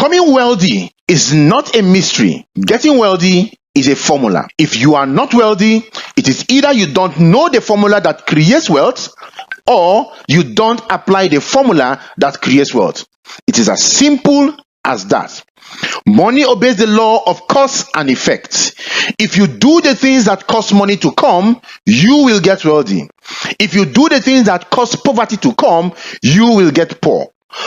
Becoming wealthy is not a mystery. Getting wealthy is a formula. If you are not wealthy, it is either you don't know the formula that creates wealth, or you don't apply the formula that creates wealth. It is as simple as that. Money obeys the law of cause and effect. If you do the things that cause money to come, you will get wealthy. If you do the things that cause poverty to come, you will get poor.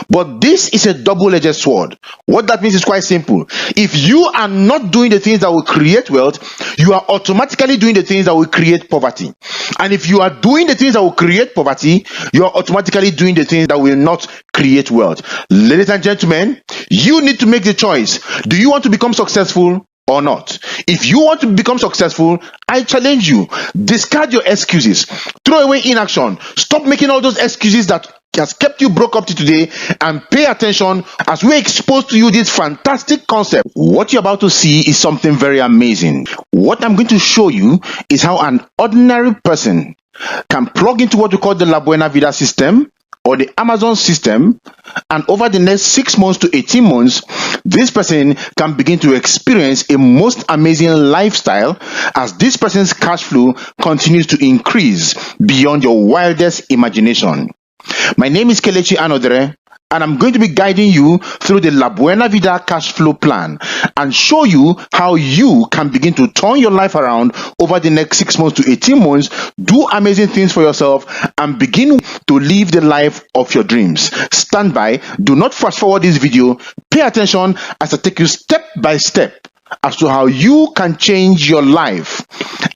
But this is a double-edged sword. What that means is quite simple. If you are not doing the things that will create wealth, you are automatically doing the things that will create poverty. And if you are doing the things that will create poverty, you are automatically doing the things that will not create wealth. Ladies and gentlemen, you need to make the choice. Do you want to become successful or not? If you want to become successful, I challenge you. Discard your excuses. Throw away inaction. Stop making all those excuses that has kept you broke up to today, and pay attention as we expose to you this fantastic concept. What you're about to see is something very amazing. What I'm going to show you is how an ordinary person can plug into what we call the Labuenavida system or the Amazon system, and over the next 6 months to 18 months, this person can begin to experience a most amazing lifestyle as this person's cash flow continues to increase beyond your wildest imagination. My name is Kelechi Anodere, and I'm going to be guiding you through the Labuenavida cash flow plan and show you how you can begin to turn your life around over the next 6 months to 18 months, do amazing things for yourself, and begin to live the life of your dreams. Stand by, do not fast forward this video, pay attention as I take you step by step as to how you can change your life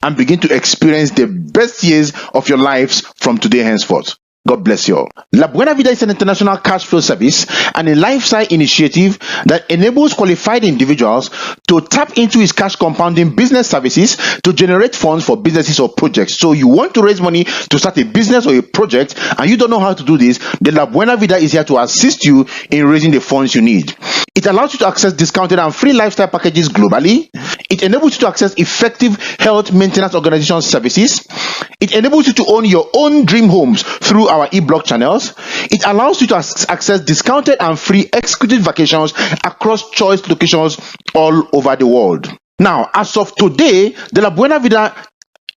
and begin to experience the best years of your lives from today henceforth. God bless you all. Labuenavida is an international cash flow service and a lifestyle initiative that enables qualified individuals to tap into its cash compounding business services to generate funds for businesses or projects. So you want to raise money to start a business or a project and you don't know how to do this, the Labuenavida is here to assist you in raising the funds you need. It allows you to access discounted and free lifestyle packages globally. It enables you to access effective health maintenance organization services. It enables you to own your own dream homes through our e-blog channels. It allows you to access discounted and free executive vacations across choice locations all over the world. Now, as of today, the Labuenavida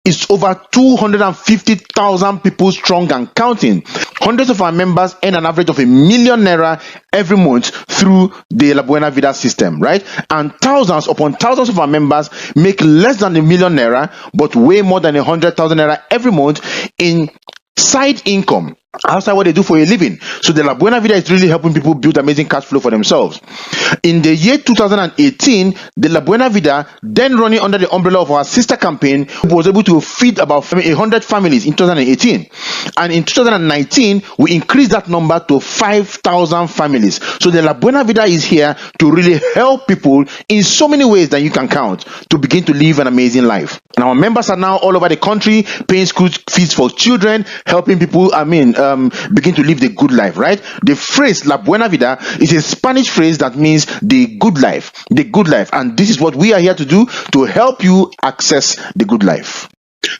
is over 250,000 people strong and counting. Hundreds of our members earn an average of ₦1 million every month through the Labuenavida system, right? And thousands upon thousands of our members make less than ₦1 million, but way more than 100,000 every month in side income outside what they do for a living. So the Labuenavida is really helping people build amazing cash flow for themselves. In the year 2018, the Labuenavida, then running under the umbrella of our sister campaign, was able to feed about 100 families in 2018. And in 2019, we increased that number to 5,000 families. So the Labuenavida is here to really help people in so many ways that you can count to begin to live an amazing life. And our members are now all over the country paying school fees for children, helping people, begin to live the good life, right? The phrase Labuenavida is a Spanish phrase that means the good life, and this is what we are here to do, to help you access the good life.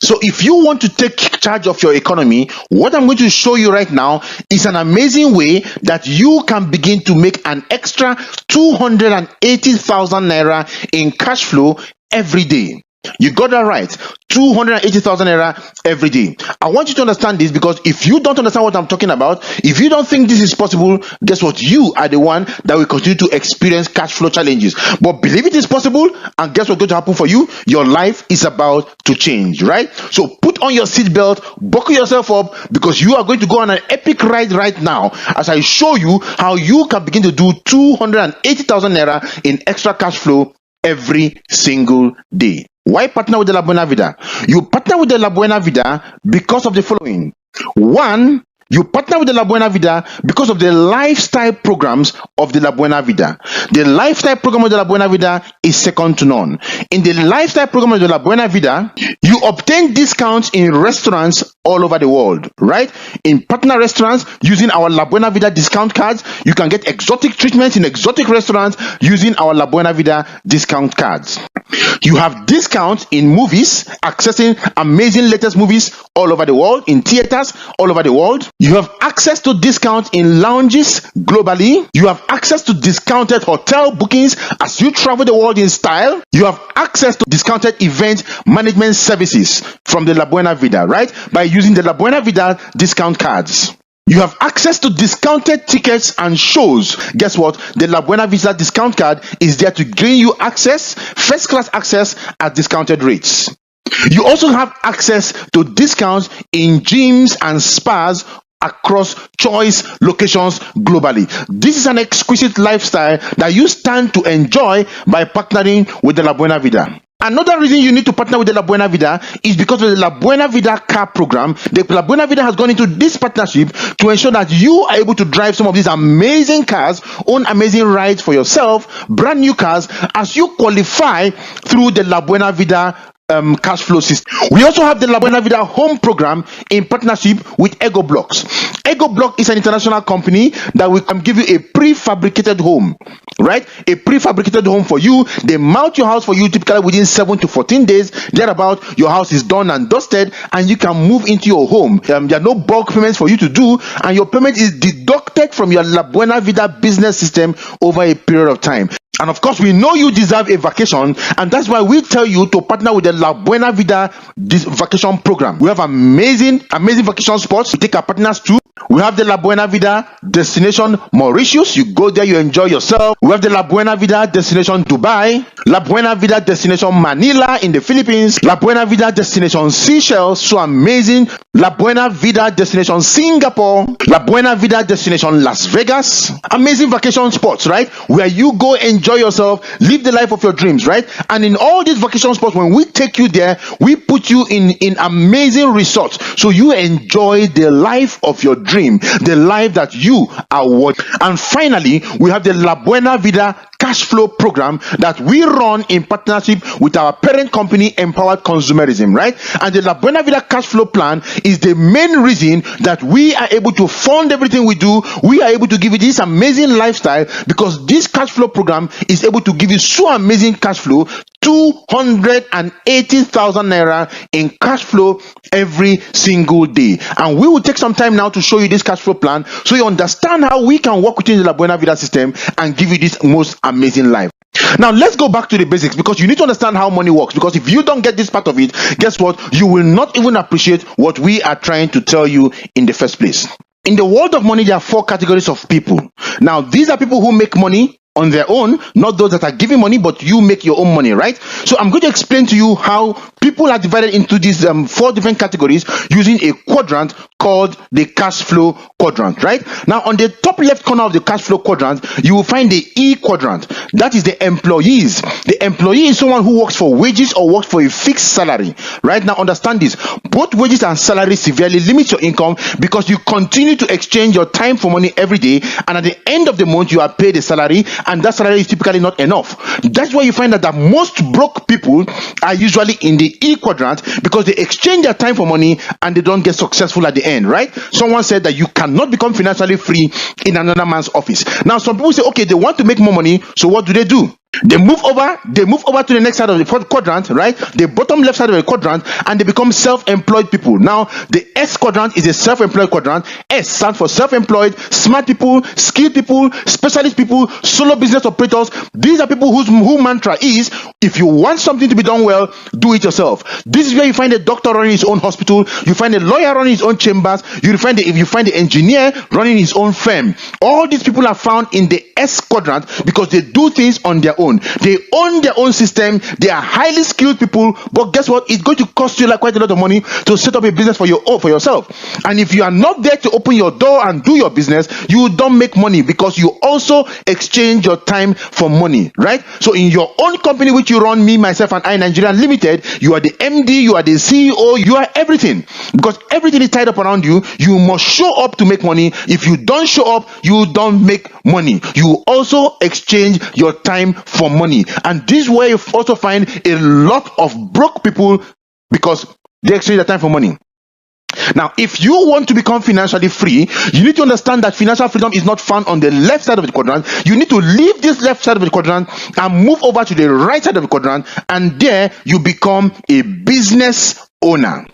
So if you want to take charge of your economy, what I'm going to show you right now is an amazing way that you can begin to make an extra 280,000 naira in cash flow every day. You got that right. 280,000 naira every day. I want you to understand this, because if you don't understand what I'm talking about, if you don't think this is possible, guess what? You are the one that will continue to experience cash flow challenges. But believe it is possible, and guess what's going to happen for you? Your life is about to change, right? So put on your seatbelt, buckle yourself up, because you are going to go on an epic ride right now as I show you how you can begin to do 280,000 naira in extra cash flow every single day. Why partner with the Labuenavida? You partner with the Labuenavida because of the following. One, you partner with the Labuenavida because of the lifestyle programs of the Labuenavida. The lifestyle program of the Labuenavida is second to none. In the lifestyle program of the Labuenavida, you obtain discounts in restaurants all over the world, right? In partner restaurants, using our Labuenavida discount cards, you can get exotic treatments in exotic restaurants using our Labuenavida discount cards. You have discounts in movies, accessing amazing latest movies all over the world, in theaters all over the world. You have access to discounts in lounges globally. You have access to discounted hotel bookings as you travel the world in style. You have access to discounted event management services from the Labuenavida, right? By using the Labuenavida discount cards. You have access to discounted tickets and shows. Guess what? The Labuenavida discount card is there to gain you access, first class access at discounted rates. You also have access to discounts in gyms and spas across choice locations globally. This is an exquisite lifestyle that you stand to enjoy by partnering with the Labuenavida. Another reason you need to partner with the Labuenavida is because of the Labuenavida car program. The Labuenavida has gone into this partnership to ensure that you are able to drive some of these amazing cars, own amazing rides for yourself, brand new cars, as you qualify through the Labuenavida cash flow system. We also have the Labuenavida home program in partnership with Ego Blocks. Ego Block is an international company that will give you a prefabricated home, right? A prefabricated home for you. They mount your house for you typically within 7 to 14 days. Thereabout, your house is done and dusted, and you can move into your home. There are no bulk payments for you to do, and your payment is deducted from your Labuenavida business system over a period of time. And of course, we know you deserve a vacation, and that's why we tell you to partner with the Labuenavida vacation program. We have amazing vacation spots to take our partners to. We have the Labuenavida destination Mauritius. You go there, you enjoy yourself. We have the Labuenavida destination Dubai, Labuenavida destination Manila in the Philippines, Labuenavida destination Seychelles, so amazing. Labuenavida destination Singapore, Labuenavida destination Las Vegas. Amazing vacation spots, right? Where you go enjoy yourself, live the life of your dreams, right? And in all these vacation spots, when we take you there, we put you in amazing resorts, so you enjoy the life of your dream, the life that you are worth. And finally, we have the Labuenavida cash flow program that we run in partnership with our parent company, Empowered Consumerism, right? And the Labuenavida cash flow plan is the main reason that we are able to fund everything we do. We are able to give you this amazing lifestyle because this cash flow program is able to give you so amazing cash flow, 280,000 naira in cash flow every single day. And we will take some time now to show you this cash flow plan so you understand how we can work within the Labuenavida system and give you this most amazing life. Now let's go back to the basics, because you need to understand how money works, because if you don't get this part of it, guess what? You will not even appreciate what we are trying to tell you in the first place. In the world of money, there are 4 categories of people. Now these are people who make money on their own, not those that are giving money, but you make your own money, right? So I'm going to explain to you how people are divided into these 4 different categories using a quadrant called the cash flow quadrant, right? Now on the top left corner of the cash flow quadrant, you will find the E quadrant. That is the employees. The employee is someone who works for wages or works for a fixed salary. Right now, understand this: both wages and salary severely limit your income because you continue to exchange your time for money every day, and at the end of the month you are paid a salary, and that salary is typically not enough. That's why you find that most broke people are usually in the E quadrant, because they exchange their time for money and they don't get successful at the end, right? Someone said that you cannot become financially free in another man's office. Now some people say, okay, they want to make more money, so what do? They move over to the next side of the quadrant, right? The bottom left side of the quadrant, and they become self-employed people. Now the S quadrant is a self-employed quadrant. S stands for self-employed, smart people, skilled people, specialist people, solo business operators. These are people whose mantra is, if you want something to be done well, do it yourself. This is where you find a doctor running his own hospital, you find a lawyer running his own chambers, you find the engineer running his own firm. All these people are found in the S quadrant because they do things on their own. They own their own system. They are highly skilled people, but guess what? It's going to cost you like quite a lot of money to set up a business for yourself. And if you are not there to open your door and do your business, you don't make money, because you also exchange your time for money, right? So in your own company which you run, me, myself and I, Nigeria Limited, you are the MD, you are the CEO, you are everything, because everything is tied up around you. You must show up to make money. If you don't show up, you don't make money. You also exchange your time for money. And this is where you also find a lot of broke people, because they exchange their time for money. Now, if you want to become financially free, you need to understand that financial freedom is not found on the left side of the quadrant. You need to leave this left side of the quadrant and move over to the right side of the quadrant, and there you become a business owner.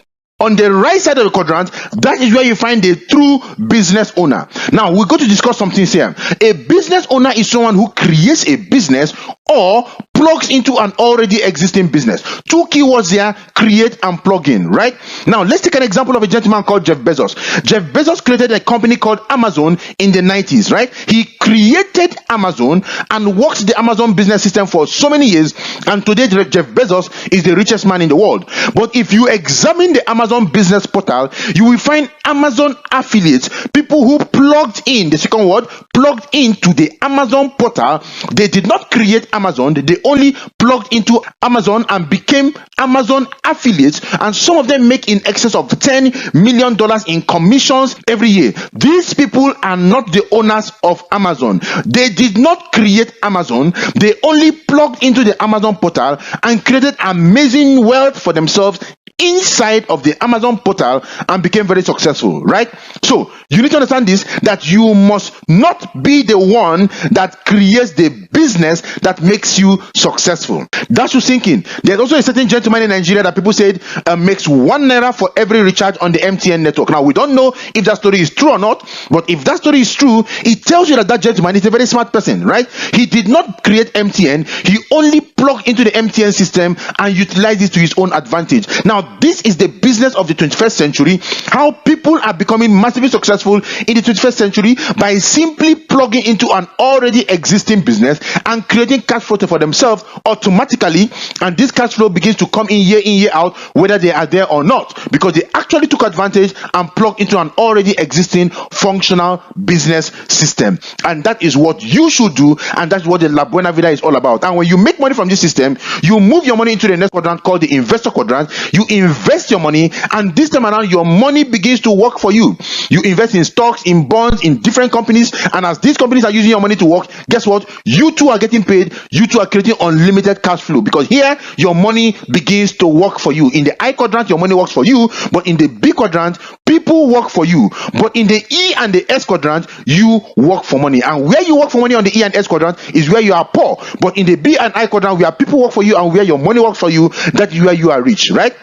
On the right side of the quadrant, that is where you find the true business owner. Now, we're going to discuss some things here. A business owner is someone who creates a business or plugs into an already existing business. Two keywords here: create and plug in, right? Now, let's take an example of a gentleman called Jeff Bezos. Jeff Bezos created a company called Amazon in the 90s, right? He created Amazon and worked the Amazon business system for so many years, and today Jeff Bezos is the richest man in the world. But if you examine the Amazon business portal, you will find Amazon affiliates, people who plugged in, the second word, plugged into the Amazon portal. They did not create Amazon, they only plugged into Amazon and became Amazon affiliates, and some of them make in excess of $10 million in commissions every year. These people are not the owners of Amazon. They did not create Amazon, they only plugged into the Amazon portal and created amazing wealth for themselves inside of the Amazon portal and became very successful, right? So you need to understand this, that you must not be the one that creates the business that makes you successful. That should sink in. There's also a certain gentleman in Nigeria that people said makes 1 naira for every recharge on the MTN network. Now, we don't know if that story is true or not, but if that story is true, it tells you that that gentleman is a very smart person, right? He did not create MTN, he only plugged into the MTN system and utilized it to his own advantage. Now, this is the business of the 21st century, how people are becoming massively successful in the 21st century by simply plugging into an already existing business and creating cash flow for themselves automatically, and this cash flow begins to come in, year out, whether they are there or not, because they actually took advantage and plugged into an already existing functional business system. And that is what you should do, and that's what the Labuenavida is all about. And when you make money from this system, you move your money into the next quadrant called the investor quadrant. You invest your money, and this time around your money begins to work for you. You invest in stocks, in bonds, in different companies, and as these companies are using your money to work, guess what? You too are getting paid. You too are creating unlimited cash flow, because here your money begins to work for you. In the I quadrant, your money works for you, but in the B quadrant, people work for you. But in the E and the S quadrant, you work for money. And where you work for money on the E and S quadrant is where you are poor. But in the B and I quadrant, where people work for you and where your money works for you, that is where you are rich, right?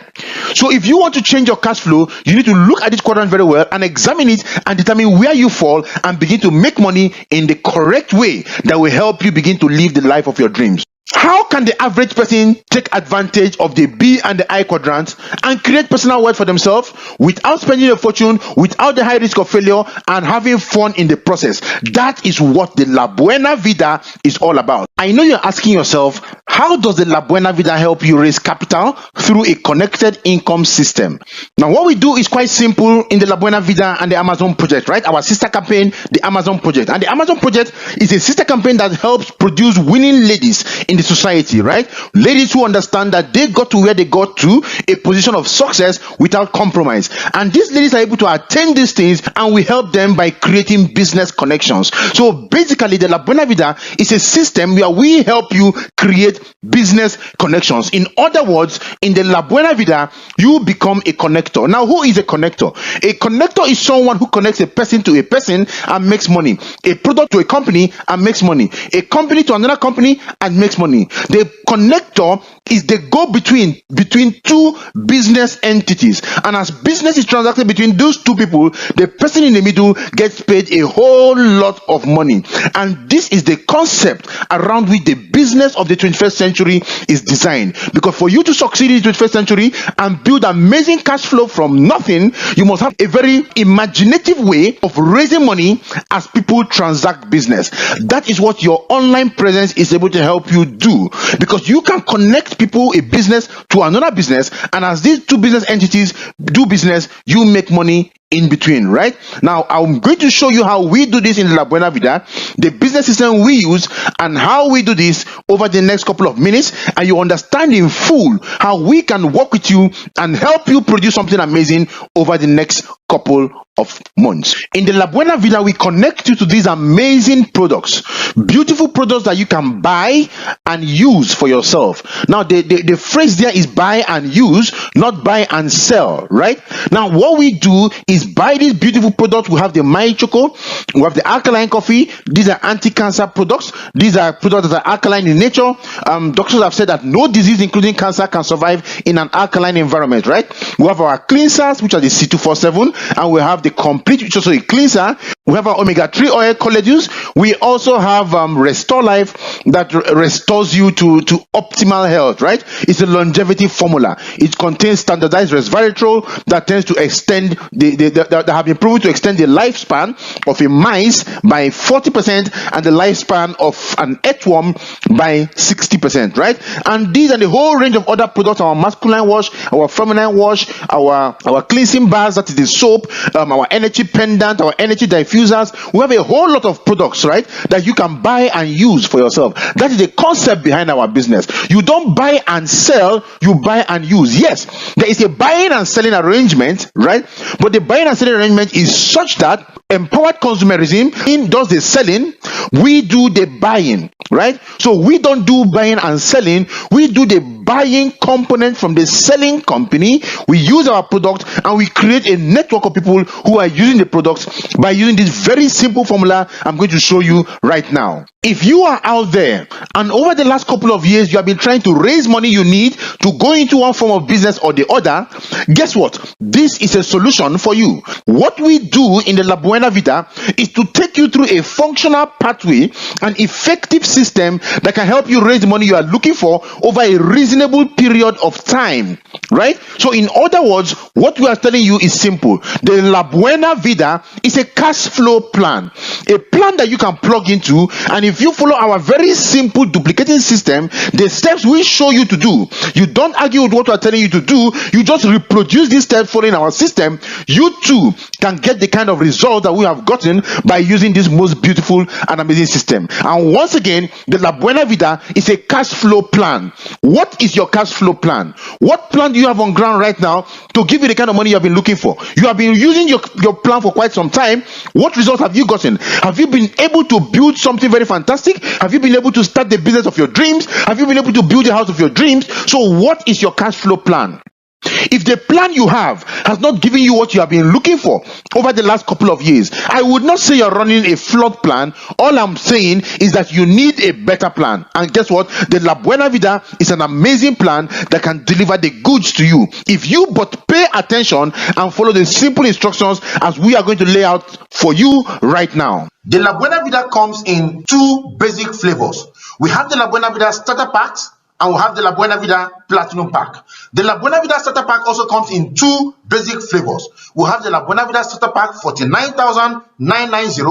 So if you want to change your cash flow, you need to look at this quadrant very well and examine it and determine where you fall and begin to make money in the correct way that will help you begin to live the life of your dreams. How can the average person take advantage of the B and the I quadrants and create personal wealth for themselves without spending a fortune, without the high risk of failure, and having fun in the process? That is what the Labuenavida is all about. I know you're asking yourself, how does the Labuenavida help you raise capital through a connected income system? Now, what we do is quite simple in the Labuenavida and the Amazon project, right? Our sister campaign, the Amazon project. And the Amazon project is a sister campaign that helps produce winning ladies in the society, right? Ladies who understand that they got to where they got to, a position of success without compromise. And these ladies are able to attain these things, and we help them by creating business connections. So basically, the Labuenavida is a system where we help you create business connections. In other words, in the Labuenavida, you become a connector. Now, who is a connector? A connector is someone who connects a person to a person and makes money, a product to a company and makes money, a company to another company and makes money. The connector is the go-between between two business entities, and as business is transacted between those two people, the person in the middle gets paid a whole lot of money. And this is the concept around which the business of the 21st century is designed, because for you to succeed in the 21st century and build amazing cash flow from nothing, you must have a very imaginative way of raising money as people transact business. That is what your online presence is able to help you do, because you can connect people, a business to another business, and as these two business entities do business, you make money in between, right? Now, I'm going to show you how we do this in La Buenavida, the business system we use, and how we do this over the next couple of minutes, and you understand in full how we can work with you and help you produce something amazing over the next couple of months. In the Labuenavida, we connect you to these amazing products, beautiful products that you can buy and use for yourself. Now, the phrase there is buy and use, not buy and sell, right? Now, what we do is buy these beautiful products. We have the My Choco, we have the alkaline coffee. These are anti-cancer products. These are products that are alkaline in nature. Doctors have said that no disease, including cancer, can survive in an alkaline environment, right? We have our cleansers, which are the C247, and we have the complete, which is also a cleanser. We have our omega-3 oil collagens. We also have Restore Life that restores you to optimal health, right? It's a longevity formula. It contains standardized resveratrol that tends to extend that have been proven to extend the lifespan of a mice by 40% and the lifespan of an earthworm by 60%, right? And these and the whole range of other products, our masculine wash, our feminine wash, our cleansing bars, that is the soap, our energy pendant, our energy diffusers. We have a whole lot of products, right, that you can buy and use for yourself. That is the concept behind our business. You don't buy and sell, you buy and use. Yes, there is a buying and selling arrangement, right? But the buying and selling arrangement is such that empowered consumerism does the selling, we do the buying, right? So we don't do buying and selling, we do the buying component from the selling company. We use our product and we create a network of people who are using the products by using this very simple formula I'm going to show you right now. If you are out there and over the last couple of years you have been trying to raise money you need to go into one form of business or the other, guess what? This is a solution for you. What we do in the Labuenavida is to take you through a functional pathway, an effective system that can help you raise the money you are looking for over a reasonable period of time, right? So in other words, what we are telling you is simple. The Labuenavida is a cash flow plan, a plan that you can plug into, and if you follow our very simple duplicating system, the steps we show you to do, you don't argue with what we are telling you to do, you just reproduce these steps following our system, you too can get the kind of result that we have gotten by using this most beautiful and amazing system. And once again, the Labuenavida is a cash flow plan. What is your cash flow plan? What plan do you have on ground right now to give you the kind of money you have been looking for? You have been using your plan for quite some time. What results have you gotten? Have you been able to build something very fantastic? Have you been able to start the business of your dreams? Have you been able to build the house of your dreams? So what is your cash flow plan? If the plan you have has not given you what you have been looking for over the last couple of years, I would not say you're running a flawed plan. All I'm saying is that you need a better plan. And guess what? The Labuenavida is an amazing plan that can deliver the goods to you if you but pay attention and follow the simple instructions as we are going to lay out for you right now. The Labuenavida comes in two basic flavors. We have the Labuenavida starter packs and we have the Labuenavida Platinum Pack. The Labuenavida Starter Pack also comes in two basic flavors. We have the Labuenavida Starter Pack 49,990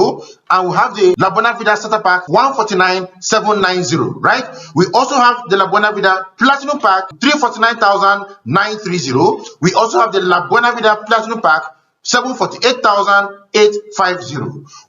and we have the Labuenavida Starter Pack 149,790, right? We also have the Labuenavida Platinum Pack 349,930. We also have the Labuenavida Platinum Pack 748,850.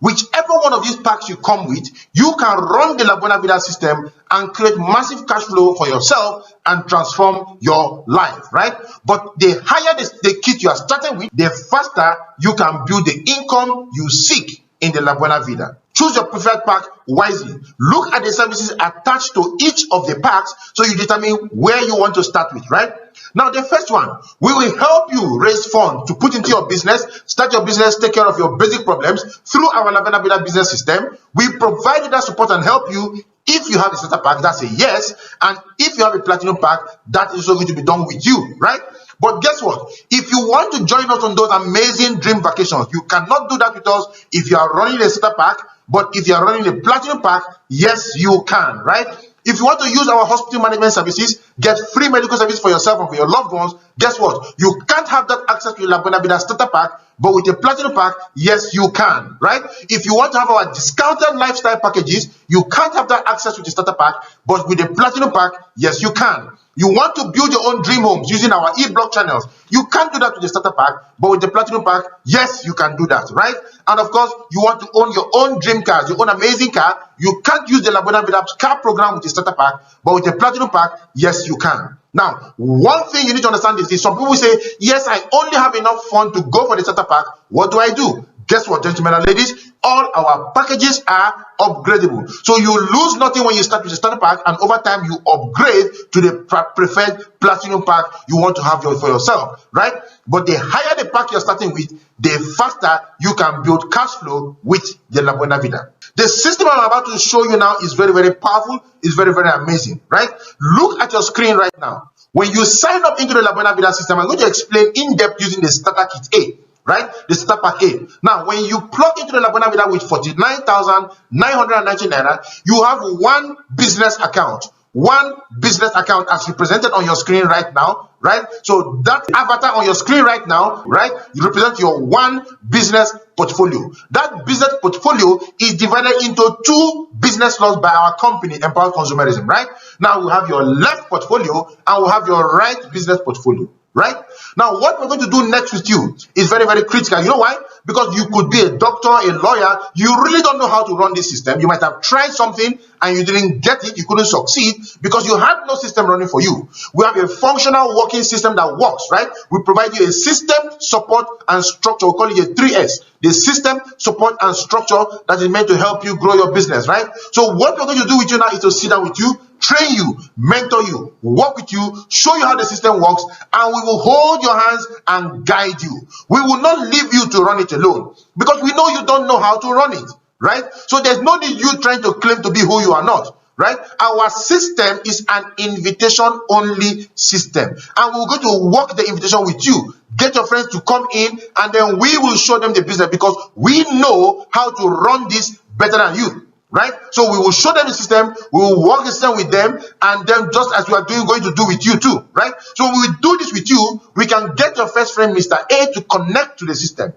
Whichever one of these packs you come with, you can run the Labuenavida system and create massive cash flow for yourself and transform your life, right? But the higher the kit you are starting with, the faster you can build the income you seek in the Labuenavida. Choose your preferred pack wisely. Look at the services attached to each of the packs so you determine where you want to start with, right? Now, the first one, we will help you raise funds to put into your business, start your business, take care of your basic problems through our Labuenavida business system. We provide you that support and help you. If you have a starter pack, that's a yes. And if you have a platinum pack, that is also going to be done with you, right? But guess what? If you want to join us on those amazing dream vacations, you cannot do that with us if you are running a starter pack. But if you are running a platinum pack, yes, you can, right? If you want to use our hospital management services, get free medical service for yourself and for your loved ones, guess what? You can't have that access to your Labuenavida starter pack, but with a platinum pack, yes, you can, right? If you want to have our discounted lifestyle packages, you can't have that access with the starter pack, but with the platinum pack, yes, you can. You want to build your own dream homes using our e-blog channels. You can't do that with the starter pack, but with the platinum pack, yes, you can do that, right? And of course, you want to own your own dream cars, your own amazing car. You can't use the Labuenavida car program with the starter pack, but with the platinum pack, yes, you can. Now, one thing you need to understand is this. Some people say, yes, I only have enough fund to go for the starter pack. What do I do? Guess what, gentlemen and ladies? All our packages are upgradable. So you lose nothing when you start with the starter pack, and over time you upgrade to the preferred platinum pack you want to have for yourself, right? But the higher the pack you're starting with, the faster you can build cash flow with the Labuenavida. The system I'm about to show you now is very, very powerful. It's very, very amazing, right? Look at your screen right now. When you sign up into the Labuenavida system, I'm going to explain in depth using the starter kit A, right? The starter pack A. Now, when you plug into the Labuenavida with 49,990 naira, you have one business account. One business account as represented on your screen right now, right? So that avatar on your screen right now, right, you represent your one business portfolio. That business portfolio is divided into two business laws by our company, Empowered Consumerism, right? Now we have your left portfolio and we have your right business portfolio, right? Now what we're going to do next with you is very, very critical. You know why? Because you could be a doctor, a lawyer, you really don't know how to run this system. You might have tried something and you didn't get it, you couldn't succeed because you had no system running for you. We have a functional working system that works, right? We provide you a system, support, and structure. We call it a 3S. The system, support, and structure that is meant to help you grow your business, right? So what we're going to do with you now is to sit down with you, train you, mentor you, work with you, show you how the system works, and we will hold your hands and guide you. We will not leave you to run it alone because we know you don't know how to run it, right? So there's no need you trying to claim to be who you are not, right? Our system is an invitation-only system, and we're going to work the invitation with you. Get your friends to come in, and then we will show them the business because we know how to run this better than you. Right? So we will show them the system, we will work the system with them, and then just as we are going to do with you too, right? So when we do this with you, we can get your first friend, Mr. A, to connect to the system.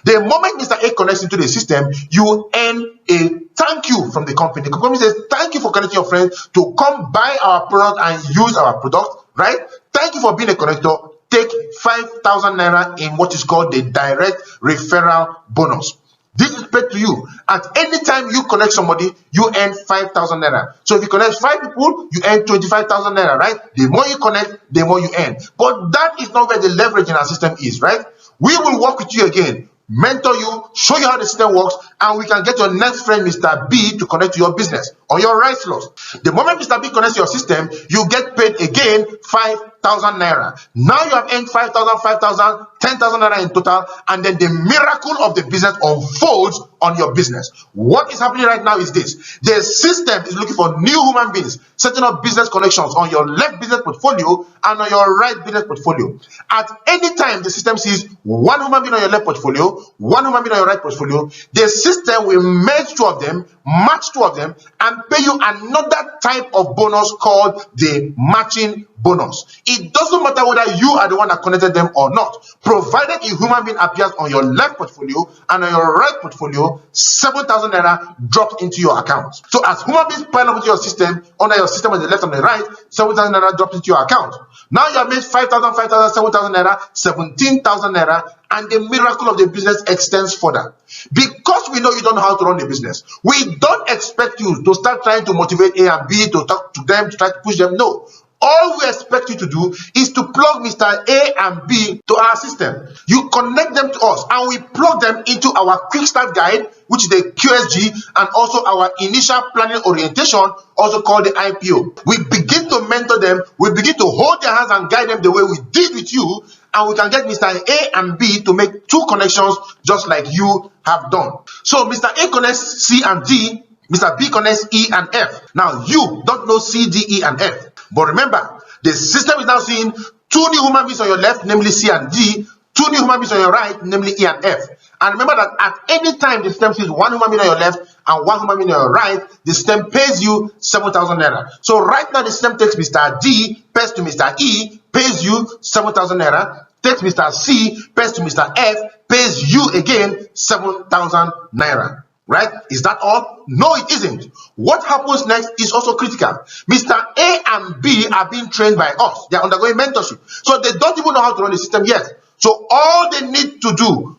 The moment Mr. A connects into the system, you earn a thank you from the company. The company says, thank you for connecting your friends to come buy our product and use our product, right? Thank you for being a connector. Take 5,000 naira in what is called the direct referral bonus. This is paid to you. At any time you connect somebody, you earn 5,000 naira. So if you connect 5 people, you earn 25,000 naira, right? The more you connect, the more you earn. But that is not where the leverage in our system is, right? We will work with you again, mentor you, show you how the system works, and we can get your next friend, Mr. B, to connect to your business or your rights laws. The moment Mr. B connects to your system, you get paid again 5,000 naira. Now you have earned 5,000, 5,000, 10,000 naira in total, and then the miracle of the business unfolds on your business. What is happening right now is this. The system is looking for new human beings, setting up business connections on your left business portfolio and on your right business portfolio. At any time, the system sees one human being on your left portfolio, one human being on your right portfolio, the system will merge 2 of them, match 2 of them, and pay you another type of bonus called the matching bonus. It doesn't matter whether you are the one that connected them or not. Provided a human being appears on your left portfolio and on your right portfolio, 7,000 naira drops into your account. So as human beings pile up into your system, under your system on the left and the right, 7,000 naira drops into your account. Now you have made 5,000, 5,000, 7,000 naira, 17,000 naira, and the miracle of the business extends further. Because we know you don't know how to run the business, we don't expect you to start trying to motivate A and B, to talk to them, to try to push them. No. All we expect you to do is to plug Mr. A and B to our system. You connect them to us, and we plug them into our quick start guide, which is the QSG, and also our initial planning orientation, also called the IPO. We begin to mentor them, we begin to hold their hands and guide them the way we did with you, and we can get Mr. A and B to make 2 connections just like you have done. So Mr. A connects C and D, Mr. B connects E and F. Now you don't know C, D, E, and F. But remember, the system is now seeing 2 new human beings on your left, namely C and D, 2 new human beings on your right, namely E and F. And remember that at any time the system sees 1 human being on your left and 1 human being on your right, the system pays you 7,000 naira. So right now the system takes Mr. D, pays to Mr. E, pays you 7,000 naira, takes Mr. C, pays to Mr. F, pays you again 7,000 naira. Right? Is that all? No, it isn't. What happens next is also critical. Mr. A and B are being trained by us. They are undergoing mentorship. So they don't even know how to run the system yet. So all they need to do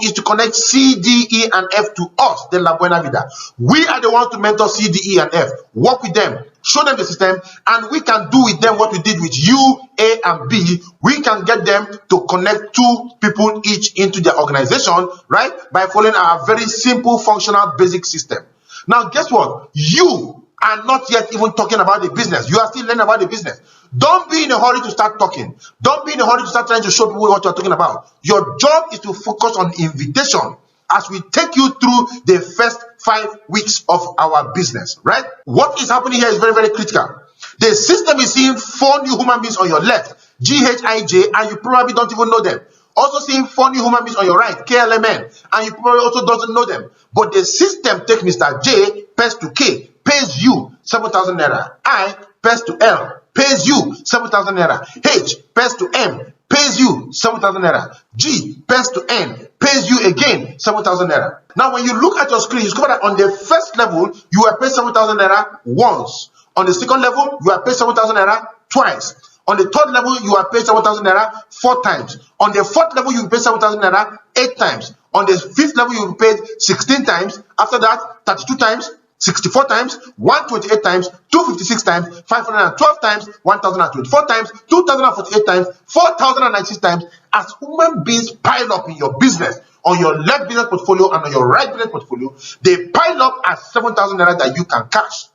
is to connect C, D, E, and F to us, the Labuenavida. We are the ones to mentor C, D, E, and F. Work with them, show them the system, and we can do with them what we did with you, A and B. We can get them to connect 2 people each into their organization, right? By following our very simple, functional, basic system. Now, guess what? You are not yet even talking about the business. You are still learning about the business. Don't be in a hurry to start talking. Don't be in a hurry to start trying to show people what you're talking about. Your job is to focus on invitation as we take you through the first 5 weeks of our business, right? What is happening here is very, very critical. The system is seeing 4 new human beings on your left, GHIJ, and you probably don't even know them. Also seeing 4 new human beings on your right, KLMN, and you probably also doesn't know them. But the system takes Mr. J, pays to K, pays you 7,000 naira. I, pays to L, pays you 7,000 naira. H, pays to M, pays you 7,000 naira. G, pays to N, pays you again 7,000 naira. Now, when you look at your screen, you discover that on the first level, you are paid 7,000 naira once. On the second level, you are paid 7,000 naira twice. On the third level, you are paid 7,000 naira 4 times. On the fourth level, you will pay 7,000 naira 8 times. On the fifth level, you will be paid 16 times. After that, 32 times, 64 times, 128 times, 256 times, 512 times, 1,024 times, 2,048 times, 4,096 times, as human beings pile up in your business, on your left business portfolio and on your right business portfolio. They pile up as 7,000 naira that you can cash.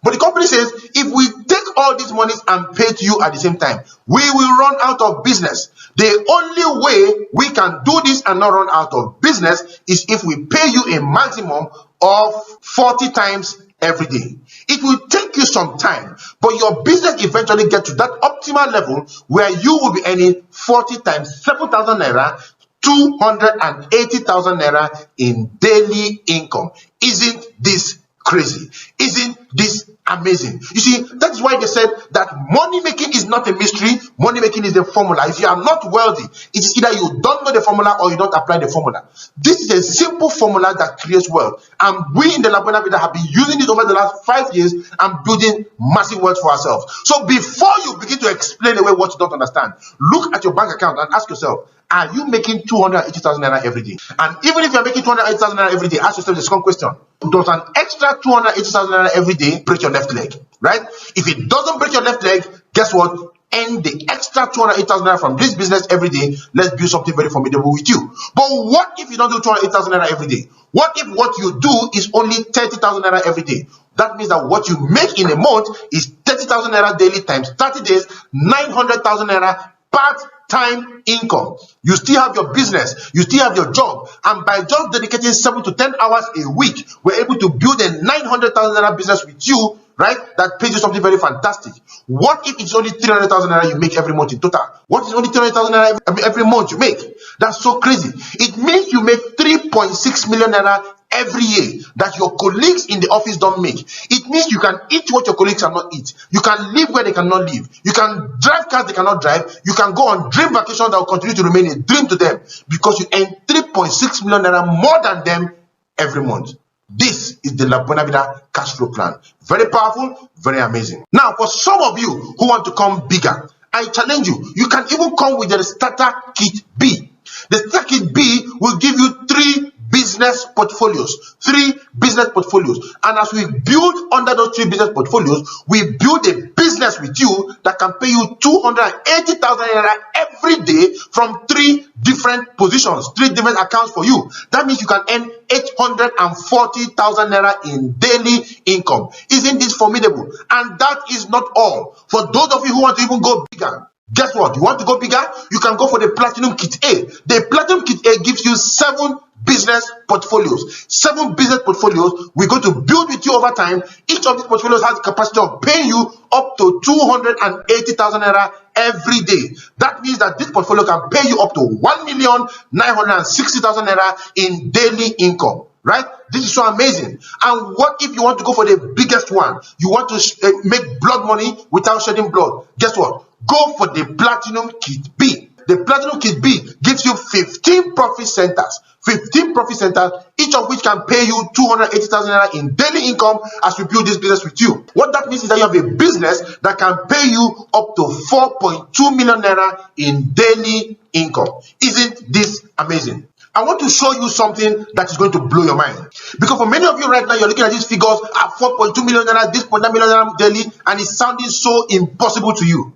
But the company says, if we take all these monies and pay to you at the same time, we will run out of business. The only way we can do this and not run out of business is if we pay you a maximum of 40 times every day. It will take you some time, but your business eventually gets to that optimal level where you will be earning 40 times 7,000 naira, 280,000 naira in daily income. Isn't this crazy? Isn't this amazing? You see, that's why they said that money making is not a mystery. Money making is the formula. If you are not wealthy, it is either you don't know the formula or you don't apply the formula. This is a simple formula that creates wealth, and we in the Labuenavida have been using it over the last 5 years and building massive wealth for ourselves. So before you begin to explain away what you don't understand, look at your bank account and ask yourself, are you making 280,000 naira every day? And even if you're making 280,000 naira every day, ask yourself the second question: does an extra 280,000 naira every day break your left leg? Right? If it doesn't break your left leg, guess what? Earn the extra 280,000 naira from this business every day. Let's build something very formidable with you. But what if you don't do 280,000 naira every day? What if what you do is only 30,000 naira every day? That means that what you make in a month is 30,000 naira daily times 30 days, 900,000 naira part-time income. You still have your business, you still have your job, and by just dedicating 7 to 10 hours a week, we're able to build a 900,000 naira business with you, right? That pays you something very fantastic. What if it's only 300,000 naira you make every month in total? What is only 300,000 naira every month you make? That's so crazy. It means you make 3.6 million naira every year that your colleagues in the office don't make. It means you can eat what your colleagues cannot eat. You can live where they cannot live. You can drive cars they cannot drive. You can go on dream vacations that will continue to remain a dream to them because you earn 3.6 million naira more than them every month. This is the Labuenavida cash flow plan. Very powerful, very amazing. Now, for some of you who want to come bigger, I challenge you. You can even come with the starter kit B. The starter kit B will give you 3 business portfolios. 3 business portfolios. And as we build under those 3 business portfolios, we build a business with you that can pay you 280,000 naira every day from 3 different positions, 3 different accounts for you. That means you can earn 840,000 naira in daily income. Isn't this formidable? And that is not all. For those of you who want to even go bigger, guess what? You want to go bigger? You can go for the Platinum Kit A. The Platinum Kit A gives you 7 business portfolios. 7 business portfolios we're going to build with you over time. Each of these portfolios has the capacity of paying you up to 280,000 naira every day. That means that this portfolio can pay you up to 1,960,000 naira in daily income. Right? This is so amazing. And what if you want to go for the biggest one? You want to make blood money without shedding blood. Guess what? Go for the Platinum Kit B. The Platinum Kit B gives you 15 profit centers. 15 profit centers, each of which can pay you 280,000 naira in daily income as we build this business with you. What that means is that you have a business that can pay you up to 4.2 million naira in daily income. Isn't this amazing? I want to show you something that is going to blow your mind. Because for many of you right now, you're looking at these figures at 4.2 million naira, this 0.9 million naira daily, and it's sounding so impossible to you.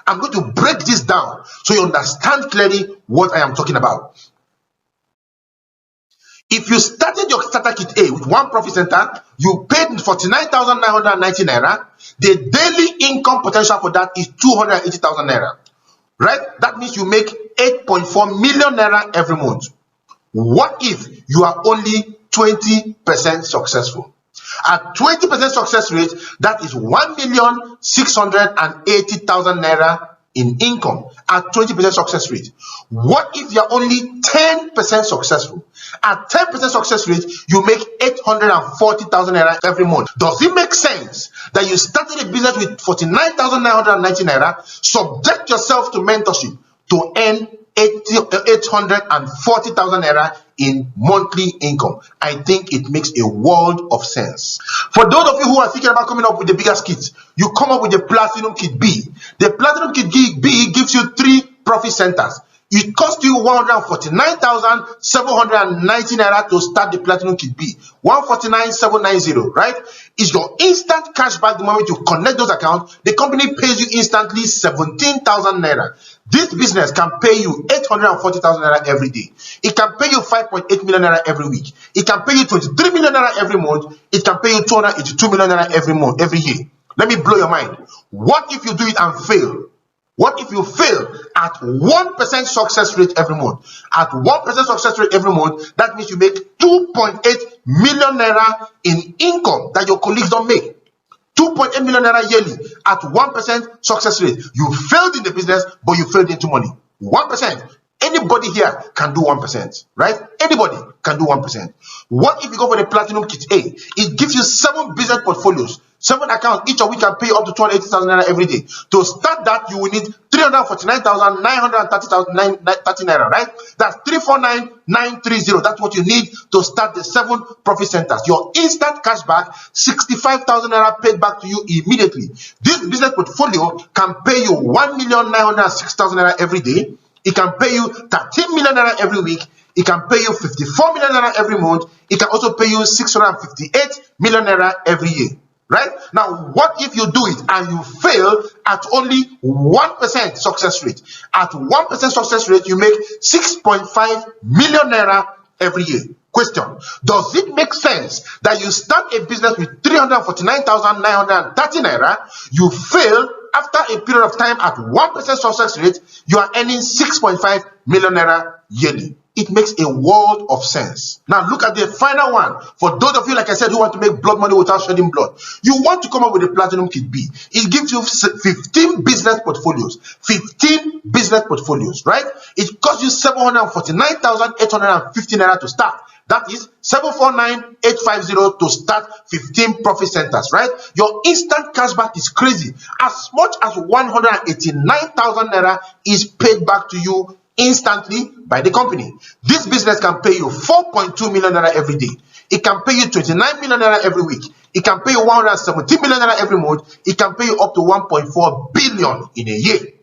I'm going to break this down so you understand clearly what I am talking about. If you started your starter kit A with one profit center, you paid 49,990 naira. The daily income potential for that is 280,000 naira. Right? That means you make 8.4 million naira every month. What if you are only 20% successful? At 20% success rate, that is 1,680,000 naira in income at 20% success rate. What if you're only 10% successful? At 10% success rate, you make 840,000 naira every month. Does it make sense that you started a business with 49,990 naira, subject yourself to mentorship to earn 840,000 naira in monthly income? I think it makes a world of sense. For those of you who are thinking about coming up with the biggest kit, you come up with the Platinum Kit B. The Platinum Kit B gives you 3 profit centers. It costs you 149,790 naira to start the Platinum Kit B. 149,790, right? It's your instant cash back the moment you connect those accounts. The company pays you instantly 17,000 naira. This business can pay you 840,000 naira every day. It can pay you 5.8 million naira every week. It can pay you 23 million naira every month. It can pay you 282 million naira every month, every year. Let me blow your mind. What if you do it and fail? What if you fail at 1% success rate every month? At 1% success rate every month, that means you make 2.8 million naira in income that your colleagues don't make. 2.8 million naira yearly at 1% success rate. You failed in the business, but you failed into money. 1%. Anybody here can do 1%, right? Anybody can do 1%. What if you go for the Platinum Kit A? It gives you 7 business portfolios, 7 accounts, each of which can pay up to 280,000 naira every day. To start that, you will need 349,930 naira, right? That's 349,930. That's what you need to start the 7 profit centers. Your instant cash back, 65,000 naira paid back to you immediately. This business portfolio can pay you 1,906,000 naira every day. It can pay you 13 million naira every week. It can pay you 54 million naira every month. It can also pay you 658 million naira every year. Right? Now, what if you do it and you fail at only 1% success rate? At 1% success rate, you make 6.5 million naira every year. Question: does it make sense that you start a business with 349,930 naira, you fail, after a period of time at 1% success rate, you are earning 6.5 million naira yearly? It makes a world of sense. Now look at the final one. For those of you, like I said, who want to make blood money without shedding blood, you want to come up with the Platinum Kit B. It gives you 15 business portfolios. 15 business portfolios, right? It costs you 749,850 naira to start. That is 749,850 to start 15 profit centers, right? Your instant cashback is crazy. As much as 189,000 naira is paid back to you instantly by the company. This business can pay you 4.2 million naira every day. It can pay you 29 million naira every week. It can pay you 117 million naira every month. It can pay you up to 1.4 billion in a year.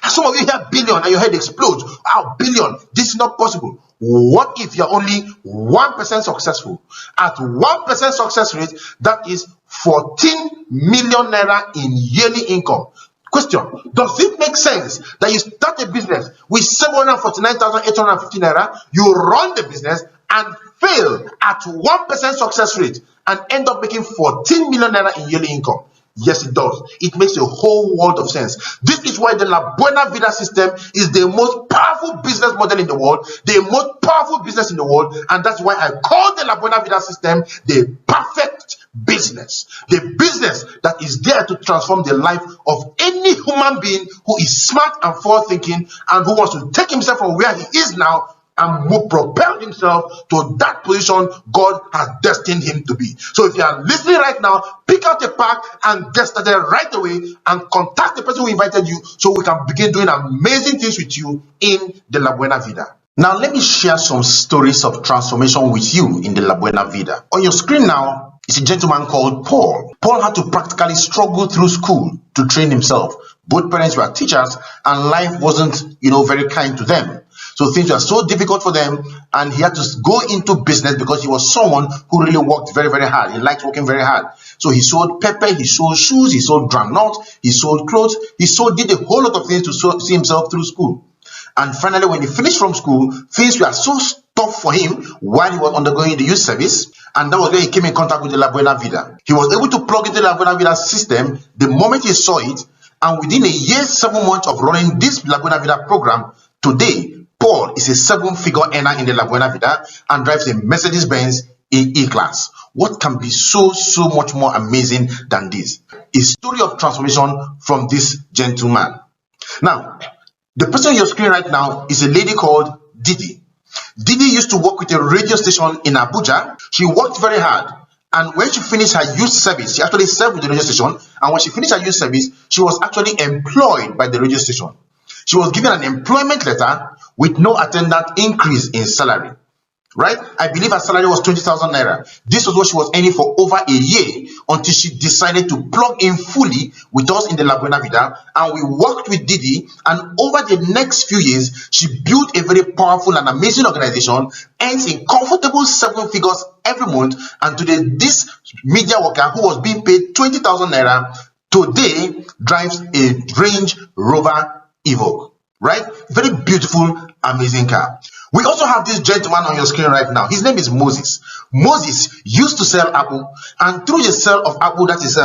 Some of you hear billion and your head explodes. Wow, billion. This is not possible. What if you're only 1% successful? At 1% success rate, that is 14 million naira in yearly income. Question: does it make sense that you start a business with 749,850 naira, you run the business and fail at 1% success rate and end up making 14 million naira in yearly income? Yes, it does. It makes a whole world of sense. This is why the Labuenavida system is the most powerful business model in the world, the most powerful business in the world, and that's why I call the Labuenavida system the perfect business. The business that is there to transform the life of any human being who is smart and forward-thinking and who wants to take himself from where he is now and propel himself to that position God has destined him to be. So if you are listening right now, pick out a pack and get started right away and contact the person who invited you so we can begin doing amazing things with you in the Labuenavida. Now let me share some stories of transformation with you in the Labuenavida. On your screen now is a gentleman called Paul. Paul had to practically struggle through school to train himself. Both parents were teachers and life wasn't, very kind to them. So things were so difficult for them, and he had to go into business because he was someone who really worked very, very hard. He liked working very hard. So he sold pepper, he sold shoes, he sold groundnut, he sold clothes, did a whole lot of things to see himself through school. And finally, when he finished from school, things were so tough for him while he was undergoing the youth service, and that was when he came in contact with the Labuenavida. He was able to plug into the Labuenavida system the moment he saw it, and within a year, 7 months of running this Labuenavida program, today, Paul is a 7-figure earner in the Labuenavida and drives a Mercedes-Benz E-Class. What can be so much more amazing than this? A story of transformation from this gentleman. Now, the person on your screen right now is a lady called Didi. Didi used to work with a radio station in Abuja. She worked very hard, and when she finished her youth service, she actually served with the radio station, and when she finished her youth service, she was actually employed by the radio station. She was given an employment letter with no attendant increase in salary. Right? I believe her salary was 20,000 naira. This was what she was earning for over a year until she decided to plug in fully with us in the Labuenavida, and we worked with Didi, and over the next few years, she built a very powerful and amazing organization, earns in comfortable 7 figures every month, and today this media worker who was being paid 20,000 naira today drives a Range Rover Evoque. Right? Very beautiful, amazing car. We also have this gentleman on your screen right now. His name is Moses. Moses used to sell apple, and through the sale of apple, that is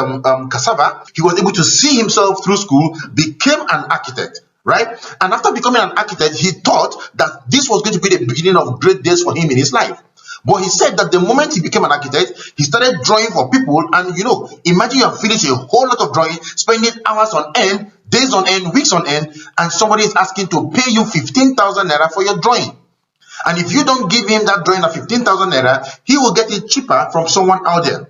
cassava, he was able to see himself through school, became an architect. Right? And after becoming an architect, he thought that this was going to be the beginning of great days for him in his life. But he said that the moment he became an architect, he started drawing for people, and imagine you have finished a whole lot of drawing, spending hours on end, days on end, weeks on end, and somebody is asking to pay you 15,000 naira for your drawing. And if you don't give him that drawing at 15,000 naira, he will get it cheaper from someone out there.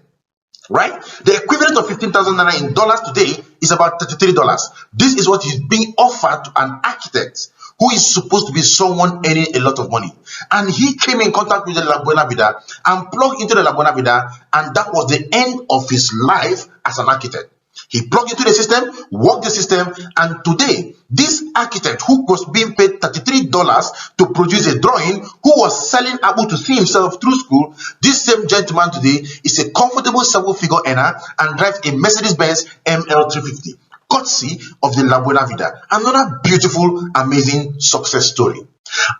Right? The equivalent of 15,000 naira in dollars today is about $33. This is what is being offered to an architect who is supposed to be someone earning a lot of money. And he came in contact with the Labuenavida and plugged into the Labuenavida, and that was the end of his life as an architect. He plugged into the system, worked the system, and today, this architect who was being paid $33 to produce a drawing, who was selling apple to see himself through school, this same gentleman today is a comfortable 7-figure earner and drives a Mercedes-Benz ML350, courtesy of the Labuenavida. Another beautiful, amazing success story.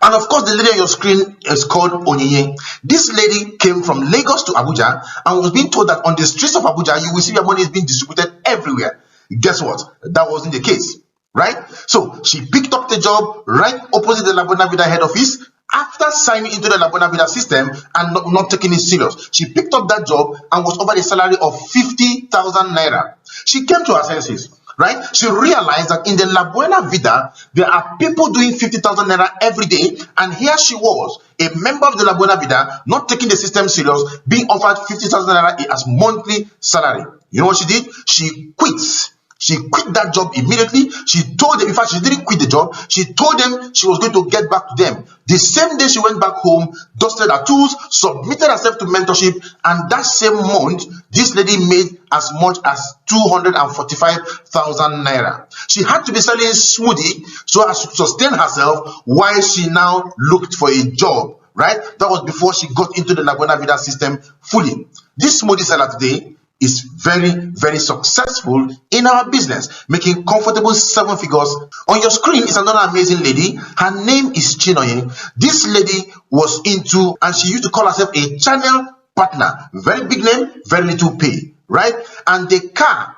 And of course, the lady on your screen is called Onyinye. This lady came from Lagos to Abuja and was being told that on the streets of Abuja, you will see your money is being distributed everywhere. Guess what? That wasn't the case, right? So she picked up the job right opposite the Labuenavida head office. After signing into the Labuenavida system and not taking it serious, she picked up that job and was offered a salary of 50,000 naira. She came to her senses. Right? She realized that in the Labuenavida, there are people doing 50,000 naira every day, and here she was, a member of the Labuenavida, not taking the system serious, being offered 50,000 naira as monthly salary. You know what she did? She quits. She quit that job immediately. She told them, in fact, she didn't quit the job. She told them she was going to get back to them. The same day she went back home, dusted her tools, submitted herself to mentorship, and that same month, this lady made as much as 245,000 naira. She had to be selling smoothie so as to sustain herself while she now looked for a job. Right? That was before she got into the Labuenavida system fully. This smoothie seller today is very, very successful in our business, making comfortable 7 figures. On your screen is another amazing lady. Her name is Chinoye. This lady was into, and she used to call herself a channel partner. Very big name, very little pay, right? And the car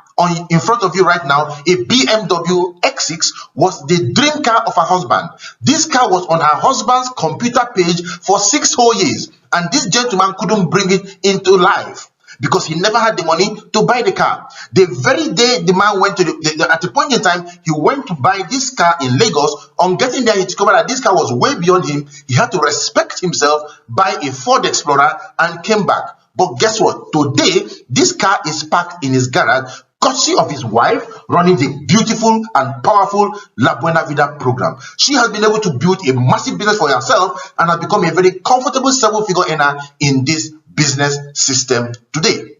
in front of you right now, a BMW X6, was the dream car of her husband. This car was on her husband's computer page for 6 whole years, and this gentleman couldn't bring it into life because he never had the money to buy the car. The very day the man went to at the point in time he went to buy this car in Lagos, on getting there he discovered that this car was way beyond him. He had to respect himself, buy a Ford Explorer, and came back. But guess what? Today this car is parked in his garage, courtesy of his wife, running the beautiful and powerful Labuenavida program. She has been able to build a massive business for herself and has become a very comfortable 7-figure earner in this business system today.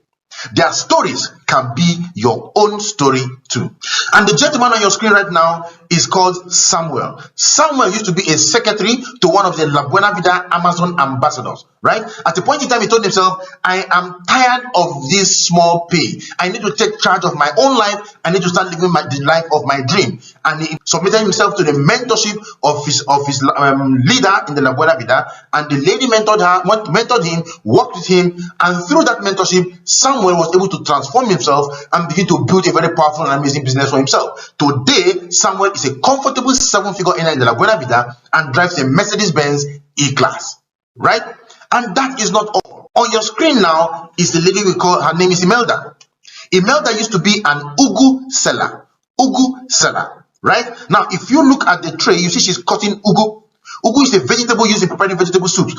Their stories can can be your own story too. And the gentleman on your screen right now is called Samuel. Samuel used to be a secretary to one of the Labuenavida Amazon ambassadors, right? At a point in time, he told himself, I am tired of this small pay. I need to take charge of my own life. I need to start living the life of my dream. And he submitted himself to the mentorship of his leader in the Labuenavida, and the lady mentored him, worked with him, and through that mentorship, Samuel was able to transform himself and begin to build a very powerful and amazing business for himself. Today, Samuel is a comfortable 7-figure earner in the Labuenavida and drives a Mercedes-Benz E-Class, right? And that is not all. On your screen now is the lady we call, her name is Imelda. Imelda used to be an ugu seller. Ugu seller, right? Now, if you look at the tray, you see she's cutting ugu. Ugu is a vegetable used in preparing vegetable soup,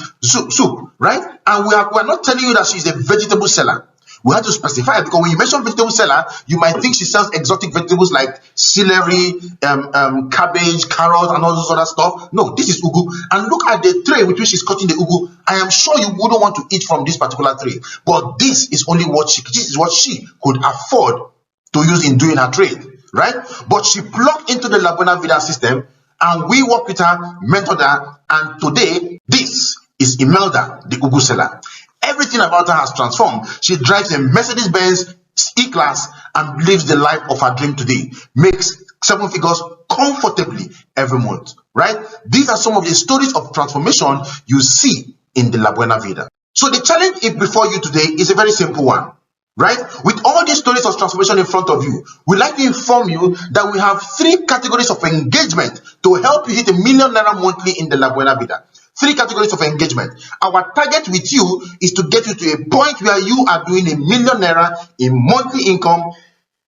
right? And we are not telling you that she's a vegetable seller. We have to specify, because when you mention vegetable seller, you might think she sells exotic vegetables like celery, cabbage, carrots, and all those other stuff. No, this is ugu. And look at the tray with which she's cutting the ugu. I am sure you wouldn't want to eat from this particular tray, but this is what she could afford to use in doing her trade, right? But she plugged into the Labuenavida system, and we worked with her, mentored her, and today this is Imelda, the ugu seller. Everything about her has transformed. She drives a Mercedes-Benz E-Class and lives the life of her dream today. Makes 7 figures comfortably every month, right? These are some of the stories of transformation you see in the Labuenavida. So the challenge before you today is a very simple one, right? With all these stories of transformation in front of you, we'd like to inform you that we have 3 categories of engagement to help you hit ₦1 million monthly in the Labuenavida. 3 categories of engagement. Our target with you is to get you to a point where you are doing ₦1 million in monthly income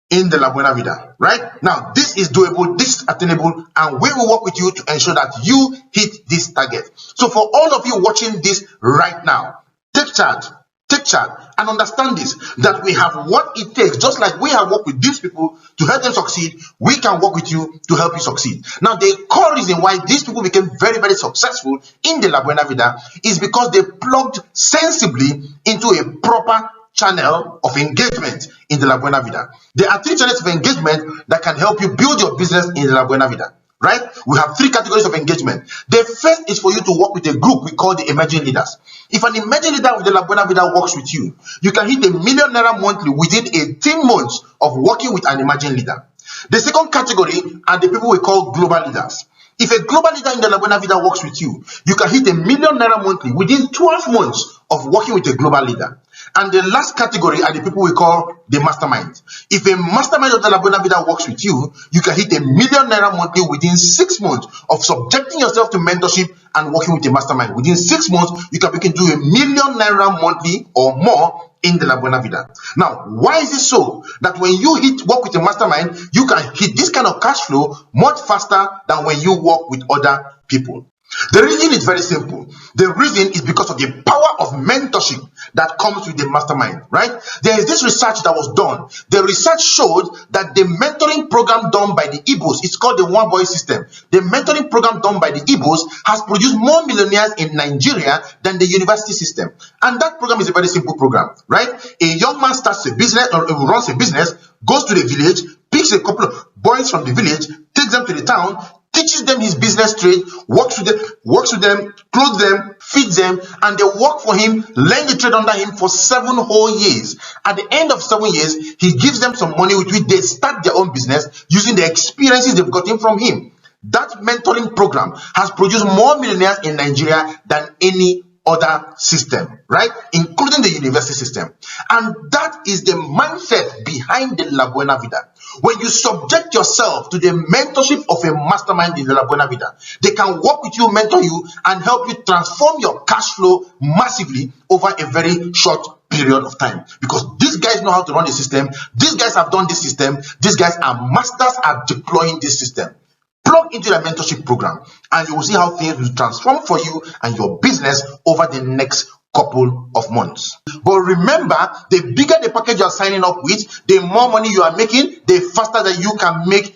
in the Labuenavida, right? Now, this is doable, this is attainable, and we will work with you to ensure that you hit this target. So for all of you watching this right now, take charge, and understand this, that we have what it takes. Just like we have worked with these people to help them succeed, we can work with you to help you succeed. Now, the core reason why these people became very, very successful in the Labuenavida is because they plugged sensibly into a proper channel of engagement in the Labuenavida. There are 3 channels of engagement that can help you build your business in the Labuenavida, right? We have 3 categories of engagement. The first is for you to work with a group we call the emerging leaders. If an emerging leader of the Labuenavida works with you, you can hit ₦1 million monthly within 18 months of working with an emerging leader. The second category are the people we call global leaders. If a global leader in the Labuenavida works with you, you can hit ₦1 million monthly within 12 months of working with a global leader. And the last category are the people we call the mastermind. If a mastermind of the Labuenavida works with you, you can hit ₦1 million monthly within 6 months of subjecting yourself to mentorship and working with a mastermind. Within 6 months, you can begin to do ₦1 million monthly or more in the Labuenavida. Now, why is it so that when you work with a mastermind, you can hit this kind of cash flow much faster than when you work with other people? The reason is very simple. The reason is because of the power of mentorship that comes with the mastermind, right? There is this research that was done. The research showed that the mentoring program done by the Igbos, it's called the One Boy System. The mentoring program done by the Igbos has produced more millionaires in Nigeria than the university system. And that program is a very simple program, right? A young man starts a business or runs a business, goes to the village, picks a couple of boys from the village, takes them to the town, teaches them his business trade, works with them, clothes them, feeds them, and they work for him, learn the trade under him for 7 whole years. At the end of 7 years, he gives them some money with which they start their own business using the experiences they've gotten from him. That mentoring program has produced more millionaires in Nigeria than any other system, right? Including the university system. And that is the mindset behind the Labuenavida. When you subject yourself to the mentorship of a mastermind in the Labuenavida, they can work with you, mentor you, and help you transform your cash flow massively over a very short period of time. Because these guys know how to run the system. These guys have done this system. These guys are masters at deploying this system. Plug into the mentorship program and you will see how things will transform for you and your business over the next couple of months. But remember, the bigger the package you are signing up with, the more money you are making, the faster that you can make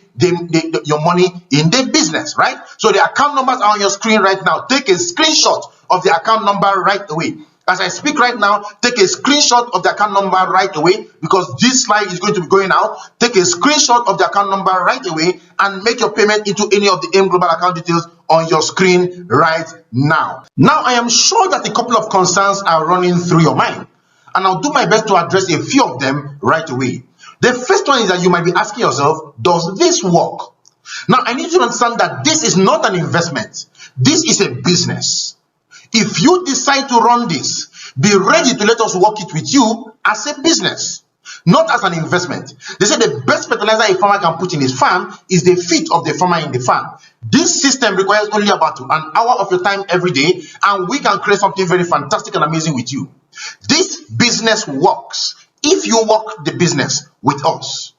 your money in the business, right? So the account numbers are on your screen right now. Take a screenshot of the account number right away. As I speak right now, take a screenshot of the account number right away, because this slide is going to be going out. Take a screenshot of the account number right away and make your payment into any of the AIM Global account details on your screen right now. Now, I am sure that a couple of concerns are running through your mind, and I'll do my best to address a few of them right away. The first one is that you might be asking yourself, does this work? Now, I need you to understand that this is not an investment. This is a business. If you decide to run this, be ready to let us work it with you as a business, not as an investment. They say the best fertilizer a farmer can put in his farm is the feet of the farmer in the farm. This system requires only about an hour of your time every day, and we can create something very fantastic and amazing with you. This business works if you work the business with us.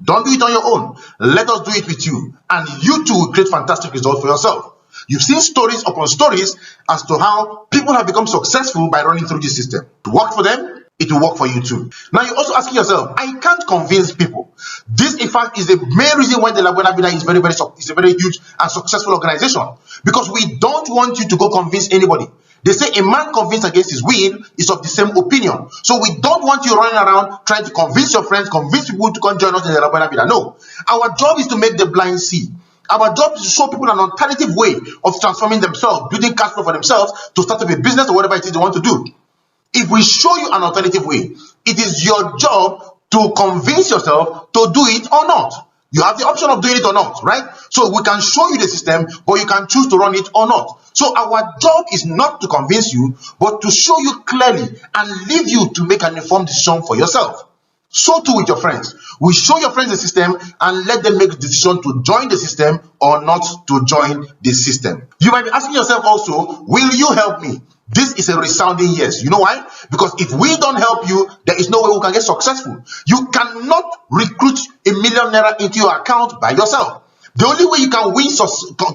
Don't do it on your own. Let us do it with you, and you too will create fantastic results for yourself. You've seen stories upon stories as to how people have become successful by running through this system. To work for them, it will work for you too. Now, you're also asking yourself, I can't convince people. This, in fact, is the main reason why the Labuenavida is a very huge and successful organization, because we don't want you to go convince anybody. They say a man convinced against his will is of the same opinion. So we don't want you running around trying to convince your friends, convince people to come join us in the Labuenavida. No. Our job is to make the blind see. Our job is to show people an alternative way of transforming themselves, building cash flow for themselves to start up a business or whatever it is they want to do. If we show you an alternative way, it is your job to convince yourself to do it or not. You have the option of doing it or not, right? So we can show you the system, but you can choose to run it or not. So our job is not to convince you, but to show you clearly and leave you to make an informed decision for yourself. So too with your friends. We show your friends the system and let them make the decision to join the system or not to join the system. You might be asking yourself also, will you help me? This is a resounding yes. You know why? Because if we don't help you, there is no way we can get successful. You cannot recruit $1 million naira into your account by yourself. The only way you can win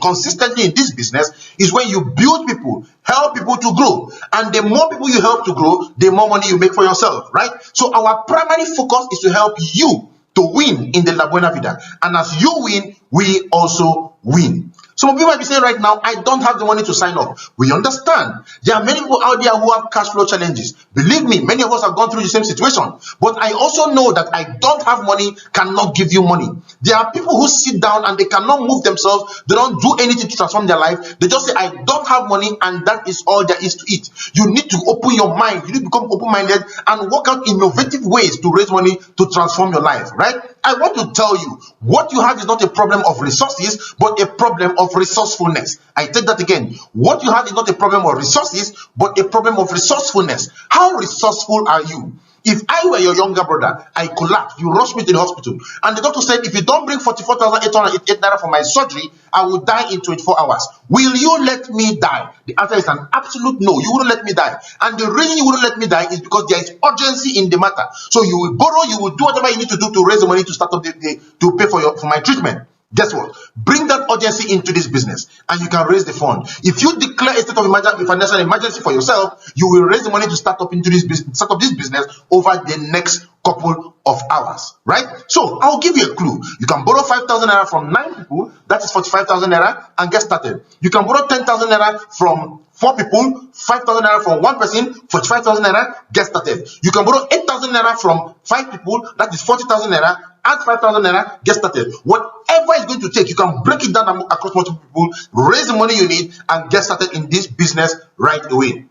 consistently in this business is when you build people, help people to grow. And the more people you help to grow, the more money you make for yourself, right? So our primary focus is to help you to win in the Labuenavida. And as you win, we also win. Some of you might be saying right now, I don't have the money to sign up. We understand. There are many people out there who have cash flow challenges. Believe me, many of us have gone through the same situation. But I also know that I don't have money cannot give you money. There are people who sit down and they cannot move themselves. They don't do anything to transform their life. They just say, I don't have money, and that is all there is to it. You need to open your mind. You need to become open-minded and work out innovative ways to raise money to transform your life, right? I want to tell you, what you have is not a problem of resources, but a problem of resourcefulness. I take that again. What you have is not a problem of resources, but a problem of resourcefulness. How resourceful are you? If I were your younger brother, I collapsed, you rushed me to the hospital, and the doctor said, if you don't bring 44,888 naira for my surgery, I will die in 24 hours. Will you let me die? The answer is an absolute no. You wouldn't let me die. And the reason you wouldn't let me die is because there is urgency in the matter. So you will borrow, you will do whatever you need to do to raise the money to start up to pay for my treatment. Guess what? Bring that urgency into this business and you can raise the fund. If you declare a state of financial emergency for yourself, you will raise the money to start up this business over the next couple of hours, right? So I'll give you a clue. You can borrow 5,000 naira from 9 people, that is 45,000 naira, and get started. You can borrow 10,000 naira from 4 people, 5,000 naira from 1 person, 45,000 naira, get started. You can borrow 8,000 naira from 5 people, that is 40,000 naira, add 5,000 naira, get started. Whatever it's going to take, you can break it down across multiple people, raise the money you need, and get started in this business right away.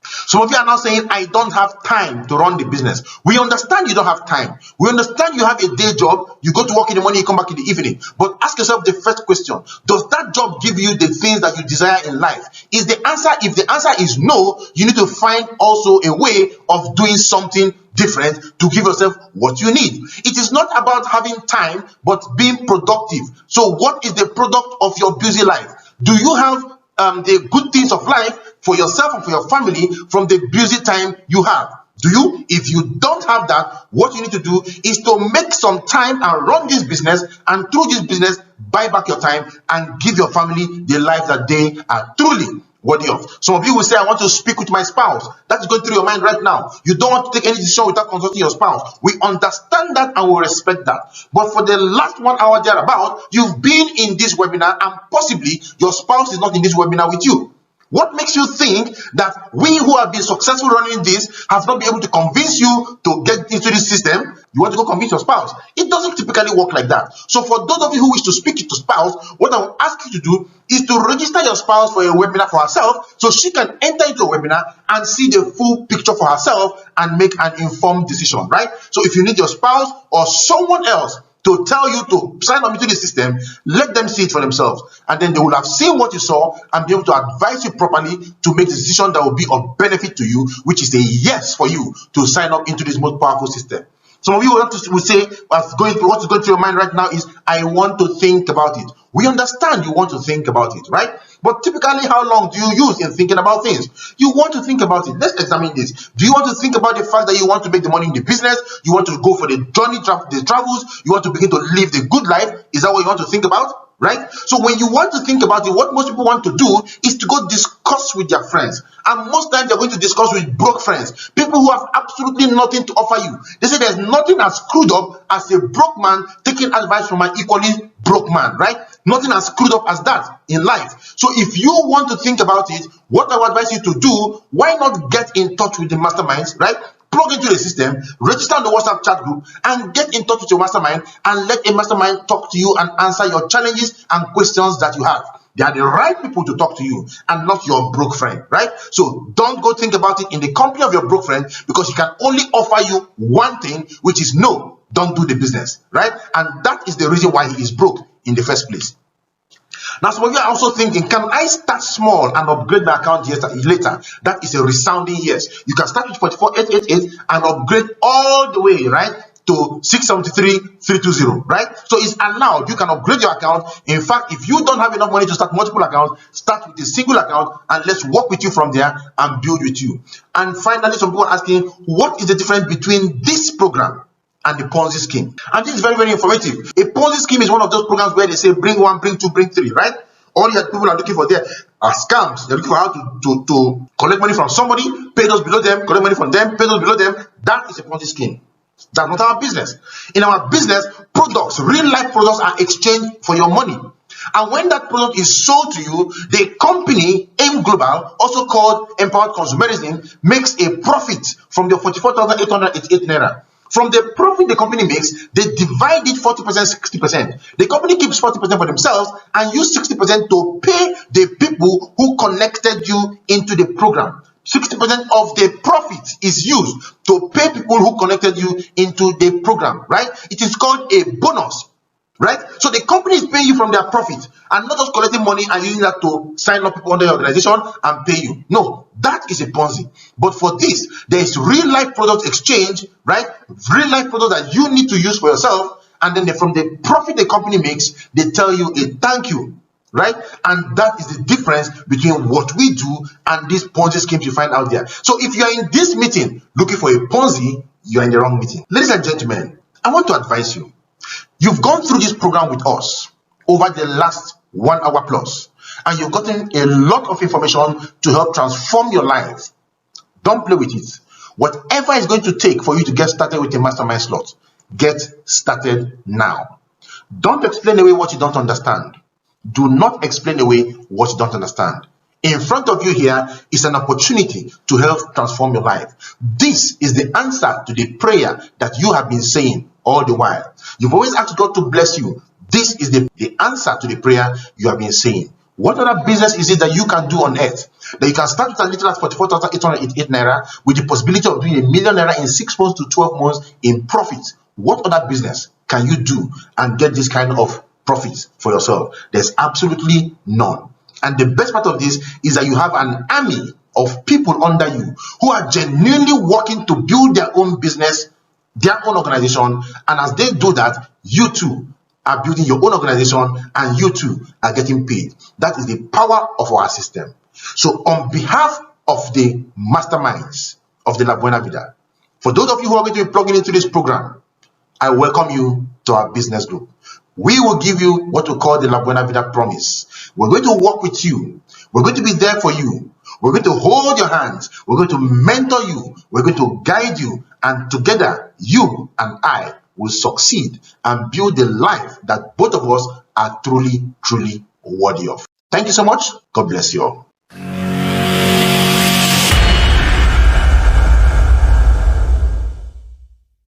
Some of you are now saying, I don't have time to run the business. We understand you don't have time. We understand you have a day job. You go to work in the morning, you come back in the evening. But ask yourself the first question. Does that job give you the things that you desire in life? If the answer is no, you need to find also a way of doing something different to give yourself what you need. It is not about having time, but being productive. So what is the product of your busy life? Do you have the good things of life for yourself and for your family from the busy time you have? Do you? If you don't have that, what you need to do is to make some time and run this business, and through this business, buy back your time and give your family the life that they are truly worthy of. Some of you will say, I want to speak with my spouse. That is going through your mind right now. You don't want to take any decision without consulting your spouse. We understand that and we respect that. But for the last 1 hour thereabout, you've been in this webinar and possibly your spouse is not in this webinar with you. What makes you think that we who have been successful running this have not been able to convince you to get into this system? You want to go convince your spouse. It doesn't typically work like that. So for those of you who wish to speak to spouse, what I will ask you to do is to register your spouse for a webinar for herself, so she can enter into a webinar and see the full picture for herself and make an informed decision, right? So if you need your spouse or someone else to tell you to sign up into the system, let them see it for themselves, and then they will have seen what you saw and be able to advise you properly to make the decision that will be of benefit to you, which is a yes for you to sign up into this most powerful system. Some of you will say, what's going through your mind right now is, I want to think about it. We understand you want to think about it, right? But typically, how long do you use in thinking about things? You want to think about it. Let's examine this. Do you want to think about the fact that you want to make the money in the business? You want to go for the journey, the travels? You want to begin to live the good life? Is that what you want to think about? Right? So when you want to think about it, what most people want to do is to go discuss with their friends. And most times they're going to discuss with broke friends, people who have absolutely nothing to offer you. They say there's nothing as screwed up as a broke man taking advice from an equally broke man, right? Nothing as screwed up as that in life. So if you want to think about it, what I would advise you to do, why not get in touch with the masterminds, right? Plug into the system, register on the WhatsApp chat group, and get in touch with your mastermind and let a mastermind talk to you and answer your challenges and questions that you have. They are the right people to talk to you and not your broke friend, right? So don't go think about it in the company of your broke friend, because he can only offer you one thing, which is no, don't do the business, right? And that is the reason why he is broke in the first place. Now, some of you are also thinking, can I start small and upgrade my account later? That is a resounding yes. You can start with 44888 and upgrade all the way, right, to 673,320, right? So it's allowed. You can upgrade your account. In fact, if you don't have enough money to start multiple accounts, start with a single account and let's work with you from there and build with you. And finally, some people are asking, what is the difference between this program and the Ponzi scheme? And this is very, very informative. A Ponzi scheme is one of those programs where they say bring one, bring two, bring three, right? All your people are looking for there are scams. They're looking for how to collect money from somebody, pay those below them, collect money from them, pay those below them. That is a Ponzi scheme. That's not our business. In our business, products, real life products are exchanged for your money. And when that product is sold to you, the company, AIM Global, also called Empowered Consumerism, makes a profit from the 44,888 naira. From the profit the company makes, they divide it 40%, 60%. The company keeps 40% for themselves and use 60% to pay the people who connected you into the program. 60% of the profit is used to pay people who connected you into the program, right? It is called a bonus, right? So the company is paying you from their profit and not just collecting money and using that to sign up people under your organization and pay you. No, that is a Ponzi. But for this, there is real life product exchange, right? Real life product that you need to use for yourself, and then from the profit the company makes, they tell you a thank you, right? And that is the difference between what we do and these Ponzi schemes you find out there. So if you are in this meeting looking for a Ponzi, you are in the wrong meeting. Ladies and gentlemen, I want to advise you. You've gone through this program with us over the last 1 hour plus, and you've gotten a lot of information to help transform your life. Don't play with it. Whatever it's going to take for you to get started with a mastermind slot, get started now. Don't explain away what you don't understand. Do not explain away what you don't understand. In front of you here is an opportunity to help transform your life. This is the answer to the prayer that you have been saying all the while. You've always asked God to bless you. This is the answer to the prayer you have been saying. What other business is it that you can do on earth? That you can start with as little as 44,888 naira with the possibility of doing ₦1 million in 6 months to 12 months in profit. What other business can you do and get this kind of profits for yourself? There's absolutely none. And the best part of this is that you have an army of people under you who are genuinely working to build their own business, their own organization, and as they do that, you too are building your own organization and you too are getting paid. That is the power of our system. So on behalf of the masterminds of the Labuenavida, for those of you who are going to be plugging into this program, I welcome you to our business group. We will give you what we call the Labuenavida promise. We're going to work with you. We're going to be there for you. We're going to hold your hands. We're going to mentor you. We're going to guide you. And together, you and I will succeed and build the life that both of us are truly, truly worthy of. Thank you so much. God bless you all.